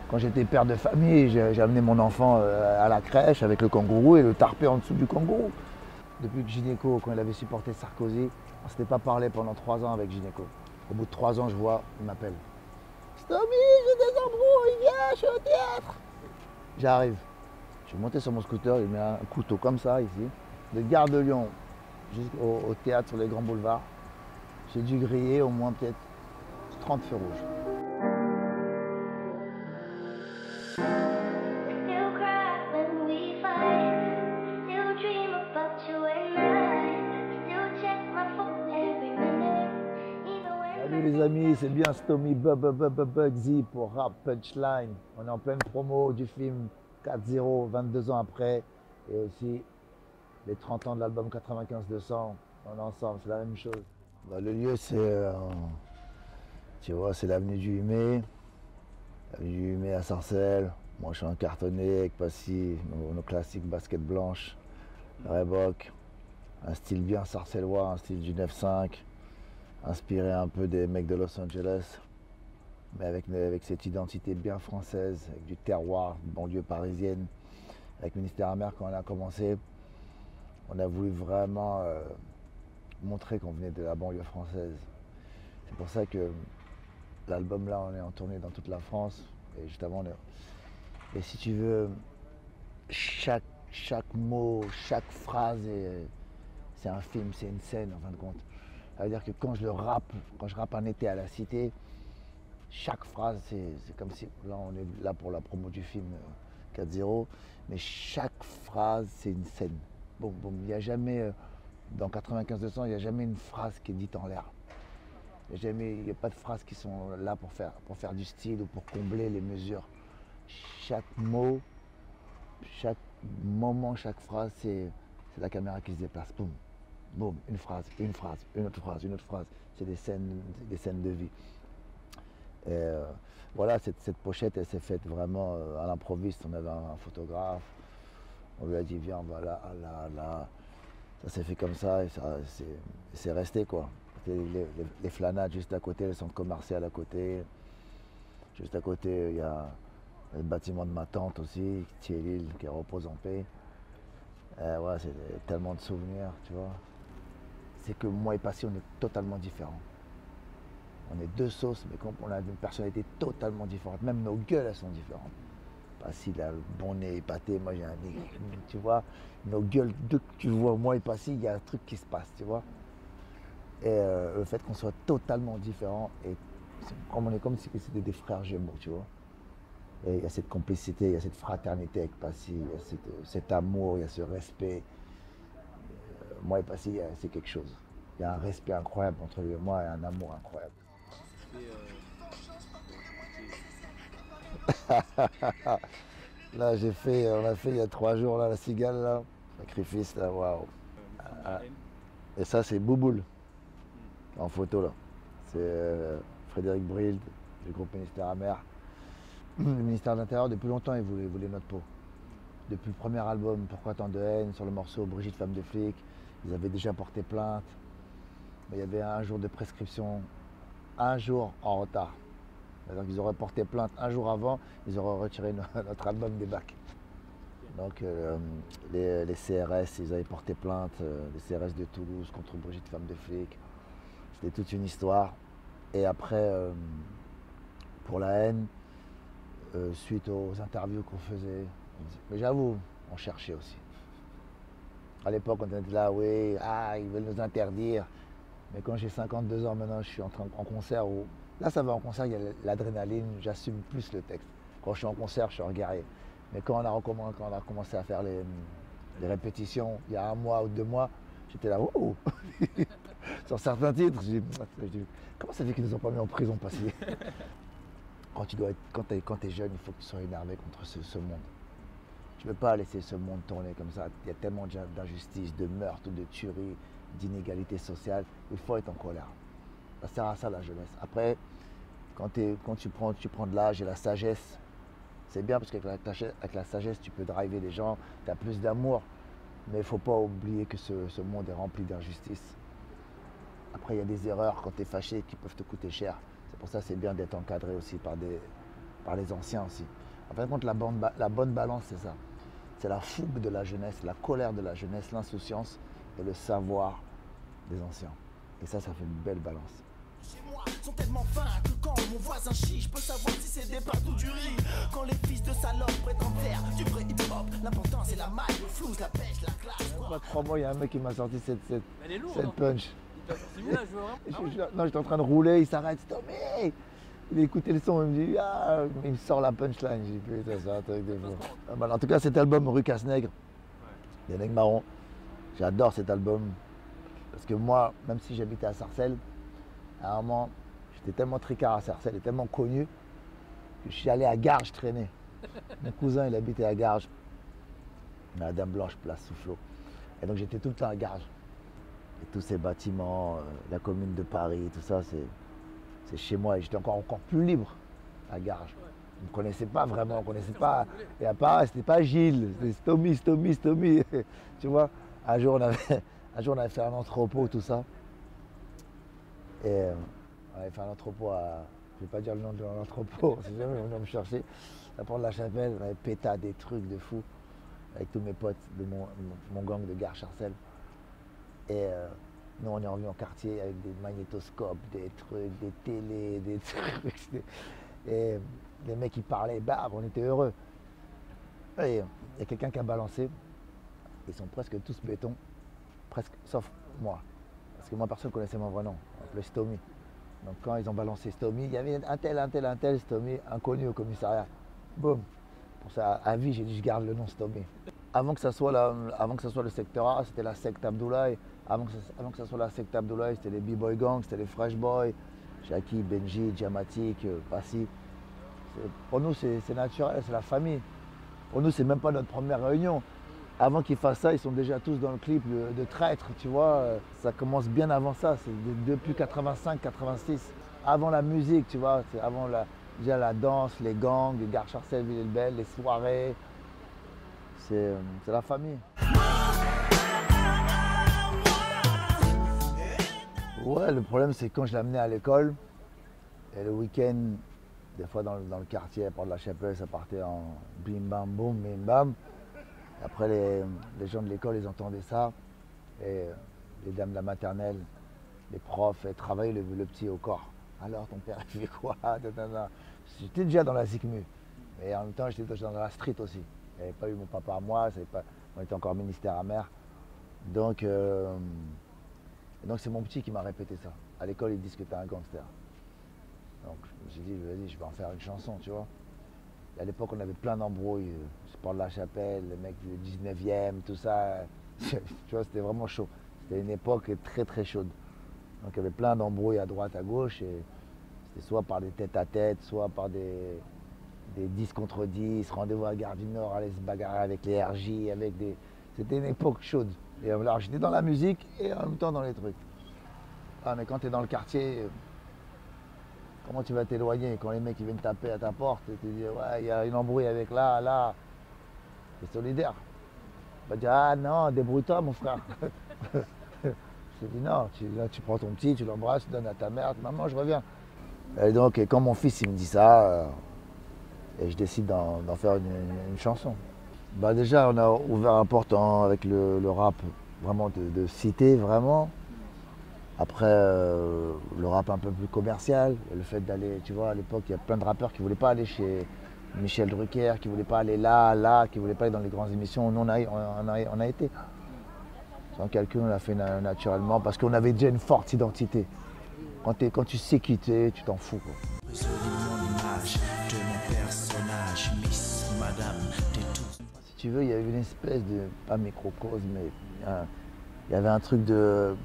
Quand j'étais père de famille, j'ai amené mon enfant à la crèche avec le kangourou et le tarpé en dessous du kangourou. Depuis que Gynéco, quand il avait supporté Sarkozy, on ne s'était pas parlé pendant 3 ans avec Gynéco. Au bout de 3 ans, je vois, il m'appelle. Stomy, j'ai des embrouilles, viens, je suis au théâtre. J'arrive. Je suis monté sur mon scooter, il met un couteau comme ça ici, de Gare de Lyon jusqu'au théâtre sur les grands boulevards. J'ai dû griller au moins peut-être 30 feux rouges. Salut les amis, c'est bien Stomy Bugsy pour Rap Punchline. On est en pleine promo du film 4-0, 22 ans après, et aussi les 30 ans de l'album 95-200. On est ensemble, c'est la même chose. Le lieu, c'est, tu vois, c'est l'avenue du Humé, à Sarcelles. Moi, je suis en cartonné avec Passy, nos classiques baskets blanches, Reebok, un style bien sarcellois, un style du 9-5. Inspiré un peu des mecs de Los Angeles, mais avec cette identité bien française, avec du terroir, banlieue parisienne. Avec Ministère Amer, quand on a commencé, on a voulu vraiment montrer qu'on venait de la banlieue française. C'est pour ça que l'album là, on est en tournée dans toute la France. Et justement, et si tu veux, chaque mot, chaque phrase, c'est un film, c'est une scène en fin de compte. Ça veut dire que quand je rappe un été à la cité, chaque phrase, c'est comme si, là on est là pour la promo du film 4-0, mais chaque phrase, c'est une scène. Bon, il n'y a jamais, dans 95-200, il n'y a jamais une phrase qui est dite en l'air. Il n'y a pas de phrases qui sont là pour faire du style ou pour combler les mesures. Chaque mot, chaque moment, chaque phrase, c'est la caméra qui se déplace. Boum. Boum, une phrase, une autre phrase, une autre phrase. C'est des scènes de vie. Et voilà, cette pochette, elle s'est faite vraiment à l'improviste. On avait un photographe, on lui a dit viens, voilà, là. Ça s'est fait comme ça et c'est resté quoi. Les Flanades juste à côté, le centre commercial à côté. Juste à côté, il y a le bâtiment de ma tante aussi, Thielil, qui repose en paix. Ouais, c'est tellement de souvenirs, tu vois. C'est que moi et Passy, on est totalement différents. On est deux sauces, mais on a une personnalité totalement différente. Même nos gueules, elles sont différentes. Passy, il a le bon nez épaté, moi j'ai un nez, tu vois. Nos gueules, dès que tu vois moi et Passy, il y a un truc qui se passe, tu vois. Et le fait qu'on soit totalement différents, et on est comme si c'était des frères jumeaux, tu vois. Et il y a cette complicité, il y a cette fraternité avec Passy, il y a cet amour, il y a ce respect. Moi et Passy, c'est quelque chose. Il y a un respect incroyable entre lui et moi et un amour incroyable. Là, on a fait il y a 3 jours là, la cigale, là, sacrifice, là, waouh. Et ça, c'est Bouboule, en photo, là. C'est Frédéric Brild, du groupe Ministère Amer. Le ministère de l'Intérieur, depuis longtemps, il voulait notre peau. Depuis le premier album, Pourquoi tant de haine, sur le morceau Brigitte, femme de flic, ils avaient déjà porté plainte. Mais il y avait un jour de prescription, un jour en retard. C'est-à-dire qu'ils auraient porté plainte un jour avant, ils auraient retiré notre album des bacs. Donc les CRS, ils avaient porté plainte, les CRS de Toulouse contre Brigitte, femme de flic. C'était toute une histoire. Et après, pour la haine, suite aux interviews qu'on faisait, mais j'avoue, on cherchait aussi. À l'époque, on était là, oui, ils veulent nous interdire. Mais quand j'ai 52 ans maintenant, je suis en concert où... Là, ça va en concert, il y a l'adrénaline, j'assume plus le texte. Quand je suis en concert, je suis un guerrier. Mais quand on a commencé à faire les répétitions, il y a 1 mois ou 2 mois, j'étais là, oh. Sur certains titres, je dis, comment ça fait qu'ils nous ont pas mis en prison passé? Quand t'es jeune, il faut que tu sois énervé contre ce monde. Tu ne peux pas laisser ce monde tourner comme ça. Il y a tellement d'injustices, de meurtres, de tueries, d'inégalités sociales. Il faut être en colère. Ça sert à ça la jeunesse. Après, quand tu prends de l'âge et la sagesse, c'est bien parce qu'avec la sagesse, tu peux driver les gens, tu as plus d'amour. Mais il ne faut pas oublier que ce monde est rempli d'injustice. Après, il y a des erreurs quand tu es fâché qui peuvent te coûter cher. C'est pour ça que c'est bien d'être encadré aussi par par les anciens aussi. En fin de compte, la bonne balance, c'est ça. C'est la fougue de la jeunesse, la colère de la jeunesse, l'insouciance et le savoir des anciens. Et ça fait une belle balance. Chez moi sont tellement fins que quand mon voisin chie, je peux savoir si c'est des pâtes ou du riz. Quand les fils de salopes prétendent faire du vrai hip-hop, l'important c'est la maille, le flouze, la pêche, la classe. Pas de 3 mois, il y a un mec qui m'a sorti cette punch. Il t'a sorti bien, je vois vraiment. Non, j'étais en train de rouler, il s'arrête, Tommy. Il écoutait le son, il me dit, ah, il me sort la punchline. J'ai dit, putain, c'est un truc de fou. En tout cas, cet album, Rue Casse-Nègre, des Nègres Marrons, j'adore cet album. Parce que moi, même si j'habitais à Sarcelles, à un moment, j'étais tellement tricard à Sarcelles et tellement connu que je suis allé à Garges traîner. Mon cousin, il habitait à Garges, à la Dame Blanche, place Soufflot. Et donc j'étais tout le temps à Garges. Et tous ces bâtiments, la commune de Paris, tout ça, c'est chez moi. Et j'étais encore plus libre à Garges. On ne me connaissait pas vraiment, on ne connaissait pas. Et à Paris, c'était pas Gilles, c'était Stomy. Tu vois, un jour, on avait fait un entrepôt, tout ça. Et on avait fait un entrepôt à. Je ne vais pas dire le nom de l'entrepôt, si jamais on vient me chercher. À Porte de la Chapelle, on avait pété des trucs de fou avec tous mes potes de mon gang de Gare Charcel. Et nous, on est revenu en quartier avec des magnétoscopes, des trucs, des télés, des trucs. Et les mecs, ils parlaient, bah, on était heureux. Et il y a quelqu'un qui a balancé. Ils sont presque tous béton, presque, sauf moi. Parce que moi, personne ne connaissait mon vrai nom, le Stomy. Donc quand ils ont balancé Stomy, il y avait un tel, Stomy, inconnu au commissariat. Boum. Pour ça, à vie, j'ai dit, je garde le nom Stomy. Avant que ça soit le secteur A, c'était la secte Abdoulaye. Avant que ça soit la secte Abdoulaye, c'était les B-Boy Gangs, c'était les Fresh Boys, Jackie, Benji, Diamatic, Passy. Pour nous, c'est naturel, c'est la famille. Pour nous, c'est même pas notre première réunion. Avant qu'ils fassent ça, ils sont déjà tous dans le clip de Traître, tu vois. Ça commence bien avant ça, c'est depuis 85, 86. Avant la musique, tu vois, c'est avant déjà la danse, les gangs, les Gare Charcel, Villers-le-Bel, les soirées. C'est la famille. Ouais, le problème, c'est quand je l'amenais à l'école, et le week-end, des fois dans le quartier, à Porte de la Chapelle, ça partait en bim bam boum, bim bam. Après, les gens de l'école, ils entendaient ça. Et les dames de la maternelle, les profs, elles travaillaient le petit au corps. Alors, ton père, il fait quoi? J'étais déjà dans la ZICMU. Mais en même temps, j'étais dans la street aussi. Il n'y avait pas eu mon papa à moi, on était encore ministère amer. Donc c'est mon petit qui m'a répété ça. À l'école, ils disent que tu es un gangster. Donc j'ai dit, vas-y, je vais en faire une chanson, tu vois. Et à l'époque, on avait plein d'embrouilles. Porte de la Chapelle, les mecs du 19e, tout ça. Tu vois, c'était vraiment chaud. C'était une époque très très chaude. Donc il y avait plein d'embrouilles à droite, à gauche. Et c'était soit par des tête-à-tête, soit par des 10 contre 10, rendez-vous à Gare du Nord, aller se bagarrer avec les RJ, C'était une époque chaude. Et alors j'étais dans la musique et en même temps dans les trucs. Ah, mais quand tu es dans le quartier, comment tu vas t'éloigner? Quand les mecs ils viennent taper à ta porte, et tu dis ouais, il y a une embrouille avec là. C'est solidaire. On va dire, ah non, débrouille-toi mon frère. Je dis non, tu prends ton petit, tu l'embrasses, tu donnes à ta mère, maman je reviens. Et donc quand mon fils il me dit ça, et je décide d'en faire une chanson. Bah déjà on a ouvert un portant avec le rap vraiment de cité vraiment. Après le rap un peu plus commercial, le fait d'aller, tu vois, à l'époque il y a plein de rappeurs qui ne voulaient pas aller chez Michel Drucker, qui ne voulait pas aller là, qui ne voulait pas aller dans les grandes émissions. Nous, on a été. Sans calcul, on l'a fait naturellement parce qu'on avait déjà une forte identité. Quand tu sais qui tu es, tu t'en fous, quoi. Si tu veux, il y avait une espèce de, pas microcosme, mais il y avait un truc de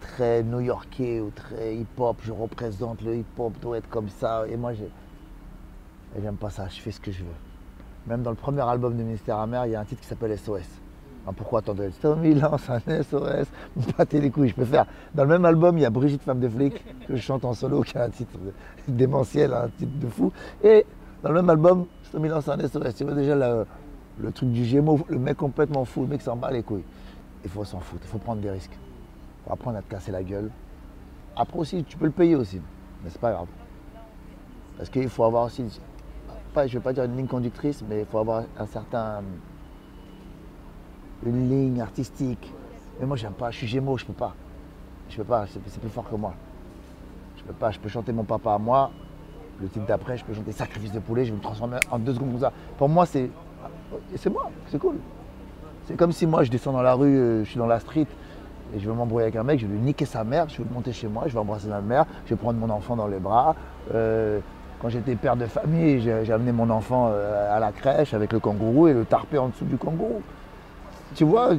très new-yorkais ou très hip-hop. Je représente le hip-hop, doit être comme ça. Et moi, et j'aime pas ça, je fais ce que je veux. Même dans le premier album de Ministère amer, il y a un titre qui s'appelle SOS. Alors pourquoi attendre? Stomy lance un SOS, battez les couilles, je peux faire. Dans le même album, il y a Brigitte Femme de flic, que je chante en solo, qui a un titre démentiel, un titre de fou. Et dans le même album, Stomy lance un SOS. Tu vois déjà le truc du Gémeaux, le mec complètement fou, le mec s'en bat les couilles. Il faut s'en foutre, il faut prendre des risques. Il faut apprendre à te casser la gueule. Après aussi, tu peux le payer aussi, mais c'est pas grave. Parce qu'il faut avoir aussi vais pas dire une ligne conductrice, mais il faut avoir une ligne artistique. Mais moi, j'aime pas, je suis Gémeaux, je peux pas. Je peux pas, c'est plus fort que moi. Je peux pas, je peux chanter Mon papa à moi. Le titre d'après, je peux chanter Sacrifice de poulet, je vais me transformer en 2 secondes comme ça. Pour moi, c'est moi, c'est cool. C'est comme si moi, je descends dans la rue, je suis dans la street, et je veux m'embrouiller avec un mec, je vais lui niquer sa mère, je vais monter chez moi, je vais embrasser ma mère, je vais prendre mon enfant dans les bras. Quand j'étais père de famille, j'ai amené mon enfant à la crèche avec le kangourou et le tarpé en dessous du kangourou. Tu vois,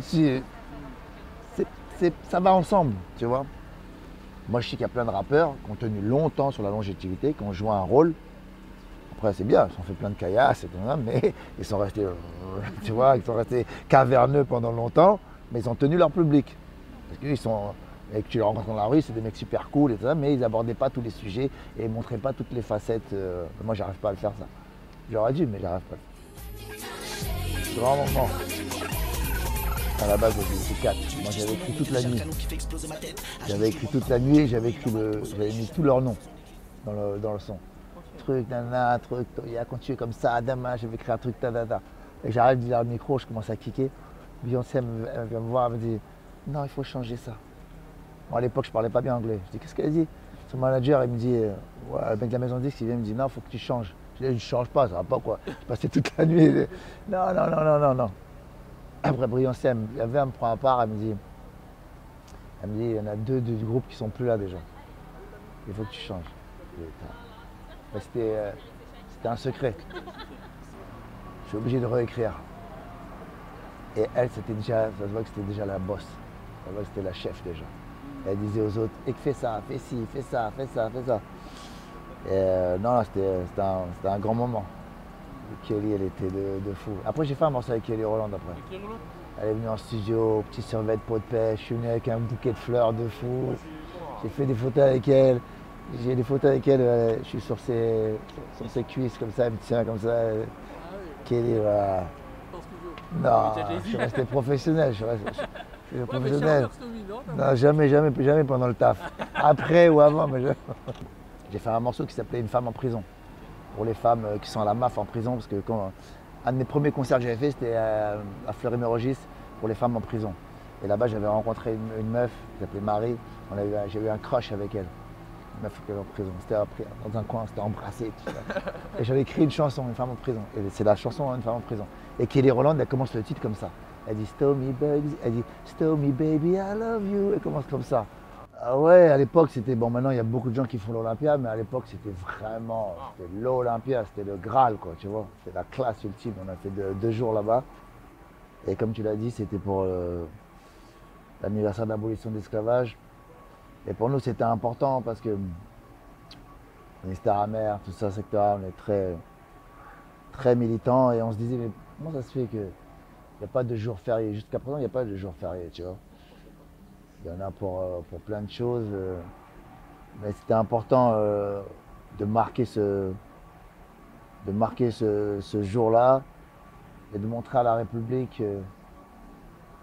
ça va ensemble, tu vois. Moi, je sais qu'il y a plein de rappeurs qui ont tenu longtemps sur la longévité, qui ont joué un rôle. Après, c'est bien, ils ont fait plein de caillasses, et tout ça, mais ils sont restés, tu vois, ils sont restés caverneux pendant longtemps, mais ils ont tenu leur public. Parce qu'ils sont, et que tu les rencontres dans la rue, c'est des mecs super cool et tout ça, mais ils n'abordaient pas tous les sujets et ils ne montraient pas toutes les facettes. Moi, j'arrive pas à le faire, ça. J'aurais dû, mais j'arrive pas. C'est vraiment bon. À la base, j'étais 4. Moi, j'avais écrit toute la nuit. J'avais écrit toute la nuit et j'avais mis tous leurs noms dans le son. Truc, nana, truc, il a continué comme ça, demain, j'avais écrit un truc, ta. Et j'arrête de dire le micro, je commence à kicker. Beyoncé, elle vient me voir, elle me dit non, il faut changer ça. Moi, à l'époque, je parlais pas bien anglais. Je dis qu'est-ce qu'elle dit? Son manager, il me dit ouais, le mec de la maison de disque, il vient me dit non, il faut que tu changes. Je dis je change pas, ça va pas quoi. Je passais toute la nuit. Non. Après Beyoncé, elle me prend à part, elle me dit il y en a 2 du groupe qui sont plus là déjà. Il faut que tu changes. C'était un secret. Je suis obligé de réécrire. Et elle, ça se voit que c'était déjà la boss. Ça se voit que c'était la chef déjà. Elle disait aux autres, et fais ça, fais ci, fais ça. Et non, c'était un grand moment. Kelly, elle était de fou. Après, j'ai fait un morceau avec Kelly Rowland après. Elle est venue en studio, petit survêt de peau de pêche, je suis venu avec un bouquet de fleurs de fou. J'ai fait des photos avec elle. J'ai des photos avec elle, je suis sur ses cuisses comme ça, elle me tient comme ça. Kelly, voilà. Non, je suis resté professionnel. Je suis professionnel. Non, jamais pendant le taf. Après ou avant, mais jamais. J'ai fait un morceau qui s'appelait Une femme en prison. Pour les femmes qui sont à la MAF en prison, parce que un de mes premiers concerts que j'avais fait, c'était à Fleury-Mérogis pour les femmes en prison. Et là-bas, j'avais rencontré une meuf qui s'appelait Marie. J'ai eu un crush avec elle. Une meuf qui était en prison. C'était dans un coin, c'était embrassé. Tout ça. Et j'avais écrit une chanson, Une femme en prison. Et c'est la chanson Une femme en prison. Et Kelly Rowland, elle commence le titre comme ça. Elle dit Stow me baby, I love you. Elle commence comme ça. Ah ouais, à l'époque, c'était bon. Maintenant, il y a beaucoup de gens qui font l'Olympia, mais à l'époque, c'était vraiment l'Olympia, c'était le Graal, quoi, tu vois. C'était la classe ultime. On a fait 2 jours là-bas. Et comme tu l'as dit, c'était pour l'anniversaire de l'abolition de l'esclavage. Et pour nous, c'était important parce que on est Star Amer, tout ça, secteur, on est très, très militants. Et on se disait, mais comment ça se fait qu'il n'y a pas de jour férié? Jusqu'à présent, il n'y a pas de jour férié, tu vois. Il y en a pour plein de choses. Mais c'était important de marquer ce jour-là et de montrer à la République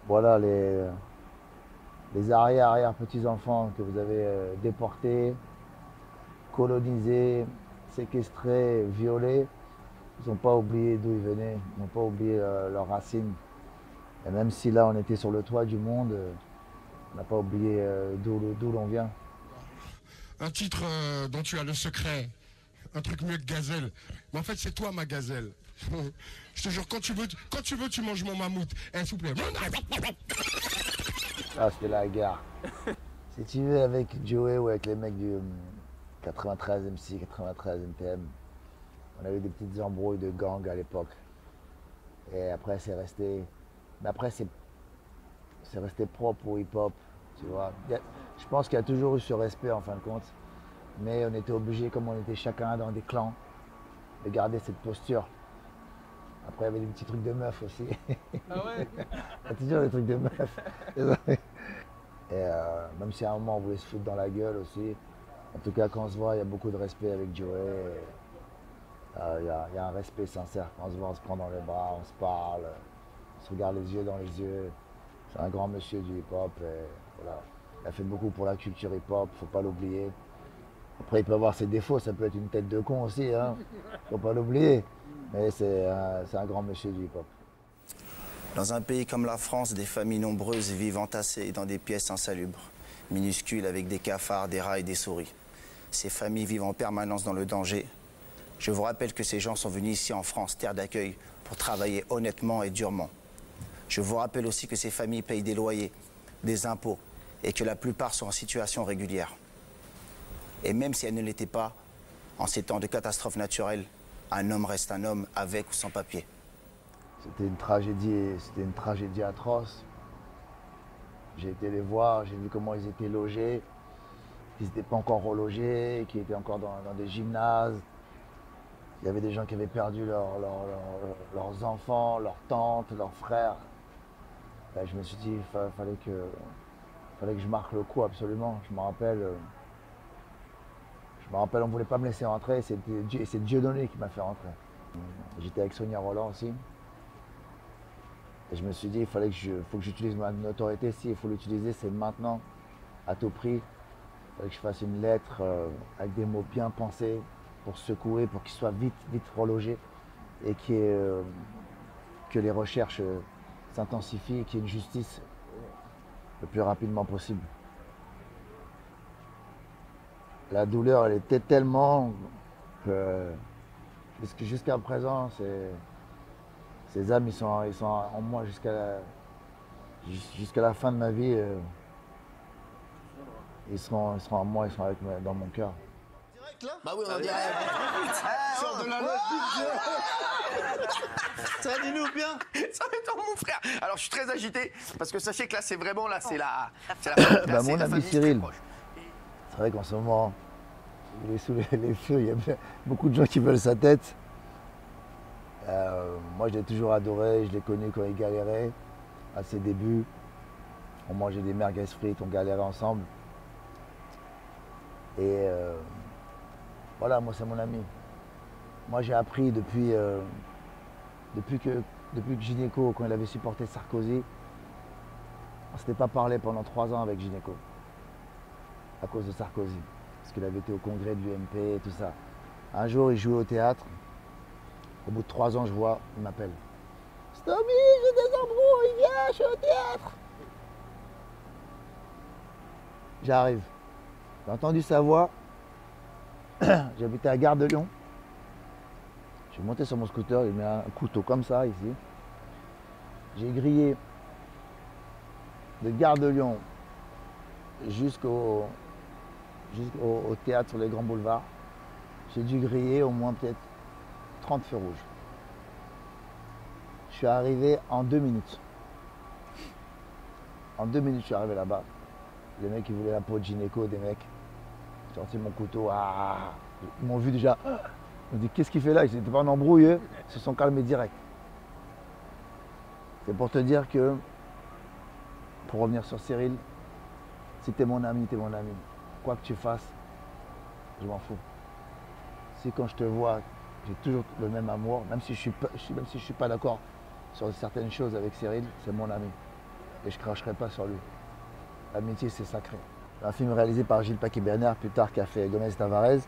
voilà, les arrière-petits-enfants que vous avez déportés, colonisés, séquestrés, violés. Ils n'ont pas oublié d'où ils venaient, ils n'ont pas oublié leurs racines. Et même si là on était sur le toit du monde, on n'a pas oublié d'où l'on vient. Un titre dont tu as le secret, un truc mieux que Gazelle. Mais en fait, c'est toi ma gazelle. Je te jure, quand tu veux, tu manges mon mammouth. S'il vous plaît. Ah, c'était la guerre. Si tu veux, avec Joey ou avec les mecs du 93 MC, 93 NTM, on a eu des petites embrouilles de gang à l'époque. Et après, c'est resté. Mais après, c'est resté propre au hip-hop, tu vois. Je pense qu'il y a toujours eu ce respect en fin de compte. Mais on était obligés, comme on était chacun dans des clans, de garder cette posture. Après, il y avait des petits trucs de meufs aussi. Ah ouais. Il y a toujours des trucs de meufs. Et même si à un moment on voulait se foutre dans la gueule aussi, en tout cas quand on se voit, il y a beaucoup de respect avec Joey. Il y a un respect sincère. Quand on se voit, on se prend dans les bras, on se parle, on se regarde les yeux dans les yeux. C'est un grand monsieur du hip-hop. Voilà. Il a fait beaucoup pour la culture hip-hop, faut pas l'oublier. Après, il peut avoir ses défauts, ça peut être une tête de con aussi, hein. Faut pas l'oublier. Mais c'est un grand monsieur du hip-hop. Dans un pays comme la France, des familles nombreuses vivent entassées dans des pièces insalubres, minuscules avec des cafards, des rats et des souris. Ces familles vivent en permanence dans le danger. Je vous rappelle que ces gens sont venus ici en France, terre d'accueil, pour travailler honnêtement et durement. Je vous rappelle aussi que ces familles payent des loyers, des impôts, et que la plupart sont en situation régulière. Et même si elles ne l'étaient pas, en ces temps de catastrophe naturelle, un homme reste un homme avec ou sans papier. C'était une tragédie atroce. J'ai été les voir, j'ai vu comment ils étaient logés, qu'ils n'étaient pas encore relogés, qu'ils étaient encore dans des gymnases. Il y avait des gens qui avaient perdu leurs enfants, leurs tantes, leurs frères. Et je me suis dit, il fallait que je marque le coup absolument. Je me rappelle, on ne voulait pas me laisser rentrer, c'est Dieudonné qui m'a fait rentrer. J'étais avec Sonia Roland aussi. Et je me suis dit, faut que j'utilise ma autorité. Si il faut l'utiliser, c'est maintenant, à tout prix. Il fallait que je fasse une lettre avec des mots bien pensés pour secouer, pour qu'il soit vite relogé et que les recherches s'intensifient et qu'il y ait une justice le plus rapidement possible. La douleur, elle était tellement que jusqu'à présent, ces âmes, ils sont en moi jusqu'à la fin de ma vie. Ils seront en moi, ils sont dans mon cœur. Direct là ? Bah oui, on dirait. Sors de la loge. Ça va, dis-nous bien. Ça va être mon frère. Alors je suis très agité parce que sachez que là c'est vraiment la bah, mon ami Cyril. C'est vrai qu'en ce moment, il est sous les feux, il y a beaucoup de gens qui veulent sa tête. Moi je l'ai toujours adoré, je l'ai connu quand il galérait à ses débuts. On mangeait des merguez frites, on galérait ensemble. Et voilà, moi c'est mon ami. Moi j'ai appris depuis que Gynéco, quand il avait supporté Sarkozy, on ne s'était pas parlé pendant 3 ans avec Gynéco. À cause de Sarkozy. Parce qu'il avait été au congrès de l'UMP et tout ça. Un jour il jouait au théâtre. Au bout de 3 ans, je vois, il m'appelle. Stomy, j'ai des embrouilles, viens, je suis au théâtre. J'arrive. J'ai entendu sa voix. J'habitais à Gare de Lyon. Je suis monté sur mon scooter, il met un couteau comme ça ici. J'ai grillé de Gare de Lyon jusqu'au théâtre sur les grands boulevards. J'ai dû griller au moins peut-être 30 feux rouges. Je suis arrivé en 2 minutes. En 2 minutes, je suis arrivé là-bas. Les mecs, ils voulaient la peau de gynéco, des mecs. J'ai sorti mon couteau. Ils m'ont vu déjà. Ils m'ont dit, qu'est-ce qu'il fait là? Ils n'étaient pas en embrouille, eux. Ils se sont calmés direct. C'est pour te dire que, pour revenir sur Cyril, si t'es mon ami, t'es mon ami. Quoi que tu fasses, je m'en fous. Si quand je te vois, j'ai toujours le même amour, même si je ne suis pas d'accord sur certaines choses avec Cyril, c'est mon ami. Et je ne cracherai pas sur lui. L'amitié, c'est sacré. Un film réalisé par Gilles Paquet-Bernard, plus tard, qui a fait Gomez Tavares.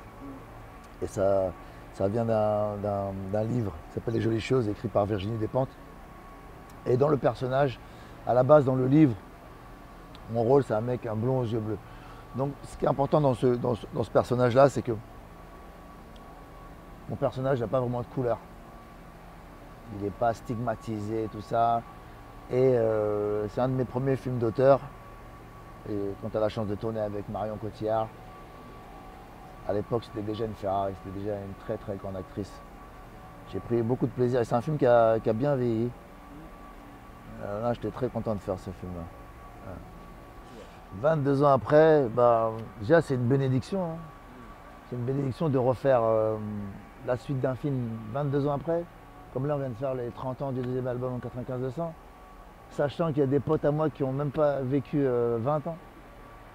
Et ça vient d'un livre qui s'appelle Les Jolies Choses, écrit par Virginie Despentes. Et dans le personnage, à la base, dans le livre, mon rôle, c'est un mec, un blond aux yeux bleus. Donc, ce qui est important dans ce personnage-là, c'est que mon personnage n'a pas vraiment de couleur. Il n'est pas stigmatisé, tout ça. Et c'est un de mes premiers films d'auteur. Et quand tu as la chance de tourner avec Marion Cotillard, à l'époque, c'était déjà une Ferrari, c'était déjà une très très grande actrice. J'ai pris beaucoup de plaisir. Et c'est un film qui a bien vieilli. Là, j'étais très content de faire ce film-là. 22 ans après, déjà c'est une bénédiction. Hein. C'est une bénédiction de refaire la suite d'un film 22 ans après. Comme là, on vient de faire les 30 ans du deuxième album en 95-200. Sachant qu'il y a des potes à moi qui n'ont même pas vécu 20 ans,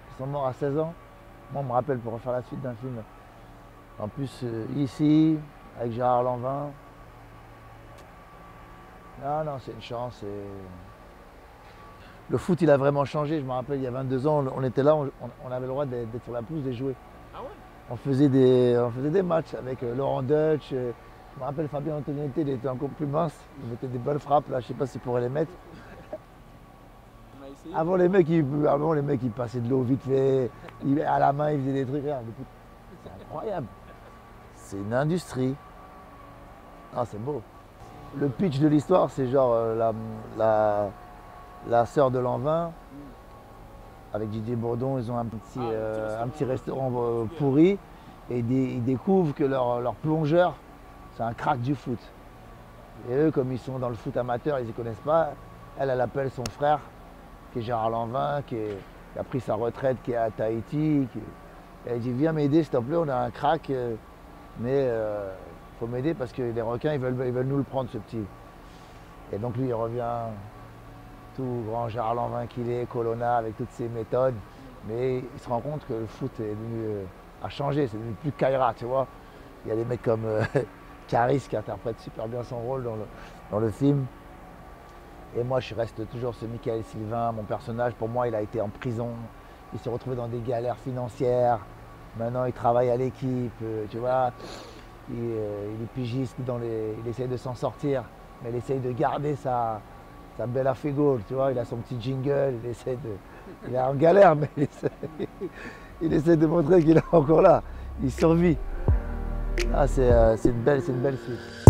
qui sont morts à 16 ans. Moi, on me rappelle pour refaire la suite d'un film. En plus, ici, avec Gérard Lanvin. Non, c'est une chance. Le foot, il a vraiment changé. Je me rappelle, il y a 22 ans, on était là, on avait le droit d'être sur la pelouse et jouer. Ah ouais? On faisait des matchs avec Laurent Deutsch, Je me rappelle Fabien Antoniette, il était encore plus mince. Il mettait des bonnes frappes, là, je sais pas s'il pourrait les mettre. Avant les mecs, ils passaient de l'eau vite fait. À la main, ils faisaient des trucs. C'est incroyable. C'est une industrie. Ah, c'est beau. Le pitch de l'histoire, c'est genre la sœur de Lanvin, avec Didier Bourdon, ils ont un petit restaurant pourri. Et ils découvrent que leur plongeur, c'est un crack du foot. Et eux, comme ils sont dans le foot amateur, ils ne connaissent pas. Elle appelle son frère, qui est Gérard Lanvin, qui a pris sa retraite, qui est à Tahiti. Elle dit, viens m'aider s'il te plaît, on a un crack, mais il faut m'aider parce que les requins, ils veulent nous le prendre, ce petit. Et donc lui, il revient tout grand Gérard Lanvin qu'il est, Colonna, avec toutes ses méthodes. Mais il se rend compte que le foot a changé, c'est devenu plus Kaira, tu vois. Il y a des mecs comme Caris qui interprète super bien son rôle dans le film. Et moi, je reste toujours ce Michael Sylvain, mon personnage. Pour moi, il a été en prison, il s'est retrouvé dans des galères financières. Maintenant, il travaille à l'équipe, tu vois. Il est pigiste, il essaye de s'en sortir, mais il essaye de garder sa bella figure, tu vois. Il a son petit jingle, il est en galère, mais il essaie de montrer qu'il est encore là. Il survit. Ah, c'est une belle suite.